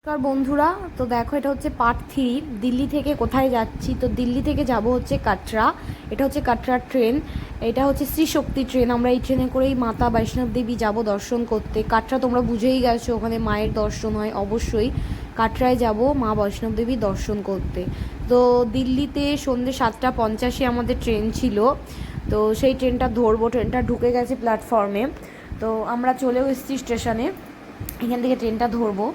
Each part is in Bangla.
নমস্কার বন্ধুরা। তো দেখো, এটা হচ্ছে পার্ট 3। দিল্লি থেকে কোথায় যাচ্ছি? তো দিল্লি থেকে যাব হচ্ছে কাটরা। এটা হচ্ছে কাটরার ট্রেন। এটা হচ্ছে শ্রী শক্তি ট্রেন। আমরা এই ট্রেনে করেই মাতা বৈষ্ণব দেবী যাব দর্শন করতে। কাটরা তোমরা বুঝেই গেছো, ওখানে মায়ের দর্শন হয় অবশ্যই। কাটরায় যাব মা বৈষ্ণব দেবী দর্শন করতে। তো দিল্লিতে সন্ধ্যে 7:50 আমাদের ট্রেন ছিল। তো সেই ট্রেনটা ধরবো। ট্রেনটা ঢুকে গেছে প্ল্যাটফর্মে। তো আমরা চলেও এসেছি স্টেশনে। এখান থেকে ট্রেনটা ধরবো।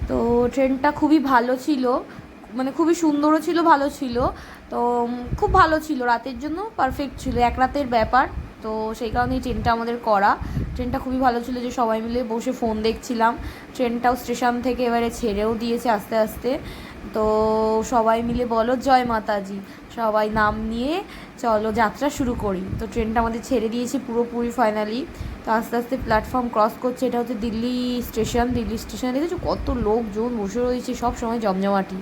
তো ট্রেনটা খুবই ভালো ছিল, মানে খুবই সুন্দরও ছিল, ভালো ছিল। তো খুব ভালো ছিল, রাতের জন্য পারফেক্ট ছিল, এক রাতের ব্যাপার। তো সেই কারণেই ট্রেনটা আমাদের করা। ট্রেনটা খুবই ভালো ছিল, যে সবাই মিলে বসে ফোন দেখছিলাম। ট্রেনটাও স্টেশন থেকে এবারে ছেড়েও দিয়েছে আস্তে আস্তে। তো সবাই মিলে বলো জয় মাতাজি, সবাই নাম নিয়ে চলো যাত্রা শুরু করি। তো ট্রেনটা আমাদের ছেড়ে দিয়েছে পুরোপুরি ফাইনালি। তো আস্তে আস্তে প্ল্যাটফর্ম ক্রস করছে। এটা হচ্ছে দিল্লি স্টেশন। দিল্লি স্টেশনে দেখেছো কত লোকজন বসে রয়েছে, সব সময় জমজমাটি।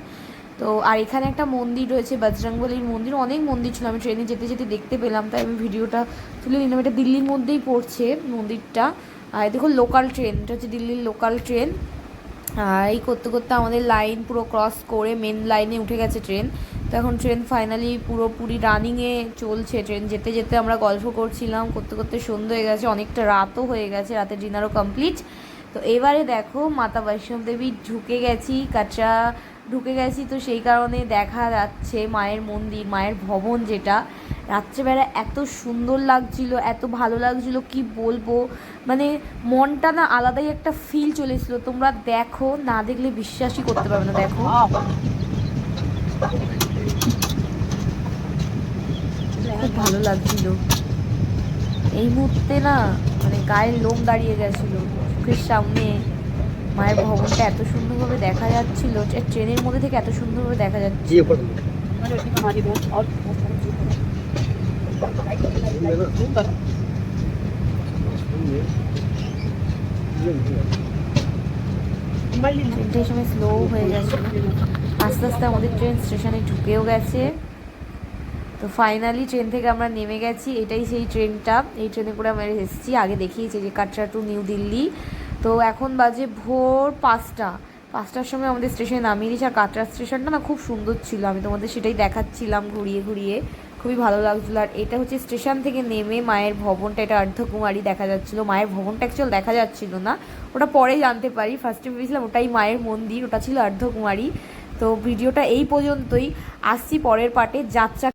তো আর এখানে একটা মন্দির রয়েছে, বজরংবলীর মন্দির। অনেক মন্দির ছিল, আমি ট্রেনে যেতে যেতে দেখতে পেলাম, তাই আমি ভিডিওটা তুলে নিলাম। এটা দিল্লির মধ্যেই পড়ছে মন্দিরটা। আর দেখো লোকাল ট্রেন, এটা হচ্ছে দিল্লির লোকাল ট্রেন। এই করতে করতে আমাদের লাইন পুরো ক্রস করে মেন লাইনে উঠে গেছে ট্রেন। তো এখন ট্রেন ফাইনালি পুরোপুরি রানিংয়ে চলছে। ট্রেন যেতে যেতে আমরা গল্প করছিলাম, করতে করতে সন্ধ্যে হয়ে গেছে, অনেকটা রাতও হয়ে গেছে, রাতের ডিনারও কমপ্লিট। তো এবারে দেখো মাতা বৈষ্ণব দেবী ঢুকে গেছি, কাটরা ঢুকে গেছি। তো সেই কারণে দেখা যাচ্ছে মায়ের মন্দির, মায়ের ভবন, যেটা রাত্রেবেলা এত সুন্দর লাগছিল, এত ভালো লাগছিল কি বলবো। মানে মনটা না আলাদাই একটা ফিল চলে এসেছিলো। তোমরা দেখো, না দেখলে বিশ্বাসই করতে পারবে না। দেখো খুব ভালো লাগছিল এই মুহূর্তে না, মানে গায়ের লোম দাঁড়িয়ে গেছিলো। চোখের সামনে মায়ের ভবনটা এত সুন্দরভাবে দেখা যাচ্ছিল, ট্রেনের মধ্যে থেকে এত সুন্দরভাবে দেখা যাচ্ছে। ট্রেনটা এই সময় স্লো হয়ে গেছে। আস্তে আস্তে আমাদের ট্রেন স্টেশনে ঢুকেও গেছে। তো ফাইনালি ট্রেন থেকে আমরা নেমে গেছি। এটাই সেই ট্রেনটা, এই ট্রেনে করে আমরা এসেছি। আগে দেখিয়েছি যে কাটরা টু নিউ দিল্লি। তো এখন বাজে ভোর 5টার সময় আমাদের স্টেশনে নামিয়ে দিয়েছি। আর কাটরা স্টেশনটা না খুব সুন্দর ছিল, আমি তোমাদের সেটাই দেখাচ্ছিলাম ঘুরিয়ে ঘুরিয়ে, খুবই ভালো লাগছিলো। আর এটা হচ্ছে স্টেশন থেকে নেমে মায়ের ভবনটা, এটা অর্ধকুমারী দেখা যাচ্ছিলো। মায়ের ভবনটা অ্যাকচুয়াল দেখা যাচ্ছিল না, ওটা পরে জানতে পারি। ফার্স্টে ভেবেছিলাম ওটাই মায়ের মন্দির, ওটা ছিল অর্ধকুমারী। তো ভিডিওটা এই পর্যন্তই, আসছি পরের পার্টে যাত্রা।